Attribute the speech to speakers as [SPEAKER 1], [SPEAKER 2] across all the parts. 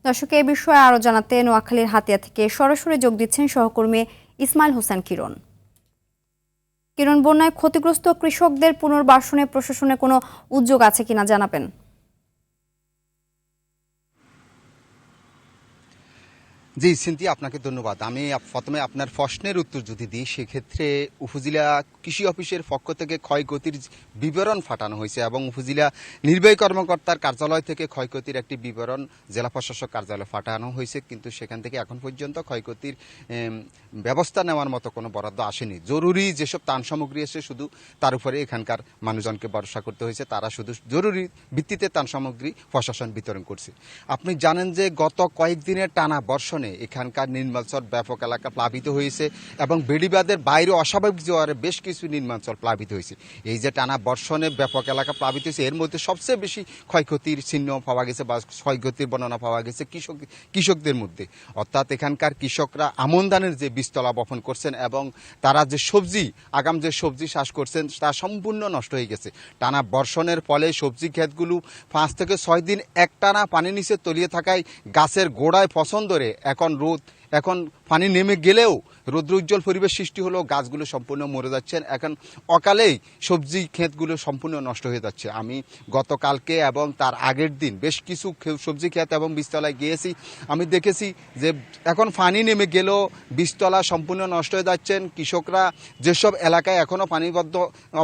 [SPEAKER 1] দর্শক এই বিষয়ে আরো জানাতে নোয়াখালীর হাতিয়া থেকে সরাসরি যোগ দিচ্ছেন সহকর্মী ইসমাইল হোসেন কিরণ। কিরণ, বন্যায় ক্ষতিগ্রস্ত কৃষকদের পুনর্বাসনে প্রশাসনের কোনো উদ্যোগ আছে কিনা জানাবেন।
[SPEAKER 2] জি সিন্থিয়া, আপনাকে ধন্যবাদ। আমি প্রথমে আপনার প্রশ্নের উত্তর যদি দিই, সেক্ষেত্রে উপজেলা কৃষি অফিসের পক্ষ থেকে ক্ষয়ক্ষতির বিবরণ পাঠানো হয়েছে এবং উপজেলা নির্বাহী কর্মকর্তার কার্যালয় থেকে ক্ষয়ক্ষতির একটি বিবরণ জেলা প্রশাসক কার্যালয়ে পাঠানো হয়েছে, কিন্তু সেখান থেকে এখন পর্যন্ত ক্ষয়ক্ষতির ব্যবস্থা নেওয়ার মতো কোনো বরাদ্দ আসেনি। জরুরি যেসব ত্রাণ সামগ্রী এসে শুধু তার উপরে এখানকার মানুষজনকে ভরসা করতে হয়েছে, তারা শুধু জরুরি ভিত্তিতে ত্রাণ সামগ্রী প্রশাসন বিতরণ করছে। আপনি জানেন যে গত কয়েকদিনের টানা বর্ষণে এখানকার নির্মাঞ্চল ব্যাপক এলাকা প্লাবিত হয়েছে এবং বেড়িবাঁধের বাইরে অস্বাভাবিক জোয়ারে বেশ কিছু নির্মাঞ্চল প্লাবিত হয়েছে। এই যে টানা বর্ষণে ব্যাপক এলাকা প্লাবিত হয়েছে, এর মধ্যে সবচেয়ে বেশি ক্ষয়ক্ষতির চিহ্ন পাওয়া গেছে বা ক্ষয়ক্ষতির বর্ণনা পাওয়া গেছে কৃষকদের মধ্যে। অর্থাৎ এখানকার কৃষকরা আমন ধানের যে বীজতলা বপন করছেন এবং তারা যে আগাম যে সবজি চাষ করছেন তা সম্পূর্ণ নষ্ট হয়ে গেছে। টানা বর্ষণের ফলে সবজি ক্ষেতগুলো 5 থেকে 6 দিন একটানা পানি নিচে তলিয়ে থাকায় গাছের গোড়ায় পছন্দ ধরে এখন পানি নেমে গেলেও রৌদ্রোজ্জ্বল পরিবেশ সৃষ্টি হলেও গাছগুলো সম্পূর্ণ মরে যাচ্ছেন। এখন অকালেই সবজি ক্ষেতগুলো সম্পূর্ণ নষ্ট হয়ে যাচ্ছে। আমি গতকালকে এবং তার আগের দিন বেশ কিছু সবজি ক্ষেত এবং বীজতলায় গিয়েছি। আমি দেখেছি যে এখন পানি নেমে গেলেও বীজতলা সম্পূর্ণ নষ্ট হয়ে যাচ্ছেন। কৃষকরা যেসব এলাকায় এখনও পানিবদ্ধ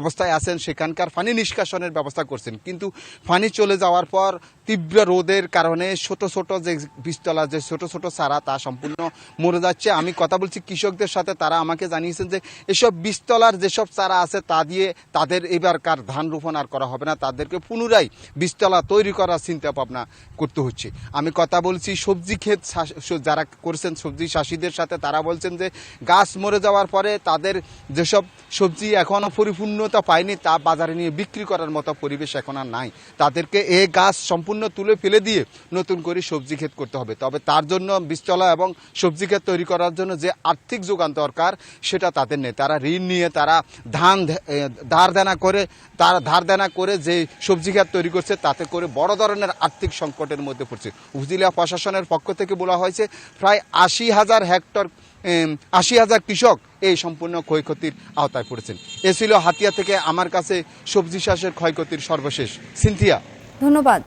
[SPEAKER 2] অবস্থায় আছেন সেখানকার পানি নিষ্কাশনের ব্যবস্থা করছেন, কিন্তু পানি চলে যাওয়ার পর তীব্র রোদের কারণে ছোট ছোট যে বীজতলা যে ছোট ছোট চারা তা সম্পূর্ণ মরে যাচ্ছে। আমি কথা বলছি কৃষকদের সাথে, তারা আমাকে জানিয়েছেন যে এসব বীজতলার যেসব চারা আছে তা দিয়ে তাদের এবারকার ধান রোপণ আর করা হবে না, তাদেরকে পুনরায় বীজতলা তৈরি করার চিন্তা ভাবনা করতে হচ্ছে। আমি কথা বলছি সবজি ক্ষেত যারা করছেন সবজি চাষিদের সাথে, তারা বলছেন যে গাছ মরে যাওয়ার পরে তাদের যেসব সবজি এখনও পরিপূর্ণতা পায়নি তা বাজারে নিয়ে বিক্রি করার মতো পরিবেশ এখন আর নাই। তাদেরকে এই গাছ সম্পূর্ণ তুলে ফেলে দিয়ে নতুন করে সবজি ক্ষেত করতে হবে। তবে তার জন্য বীজতলা এবং সবজি ক্ষেত তৈরি করার জন্য যে আর্থিক যোগান দরকার সেটা তাদের নেই। তারা ঋণ নিয়ে তারা ধার দেনা করে যে সবজি ক্ষেত তৈরি করছে, তাতে করে বড় ধরনের আর্থিক সংকটের মধ্যে পড়ছে। উপজেলা প্রশাসনের পক্ষ থেকে বলা হয়েছে প্রায় 80,000 কৃষক এই সম্পূর্ণ ক্ষয়ক্ষতির আওতায় পড়েছেন। এ ছিল হাতিয়া থেকে আমার কাছে সবজি চাষের ক্ষয়ক্ষতির সর্বশেষ। সিনথিয়া,
[SPEAKER 1] ধন্যবাদ।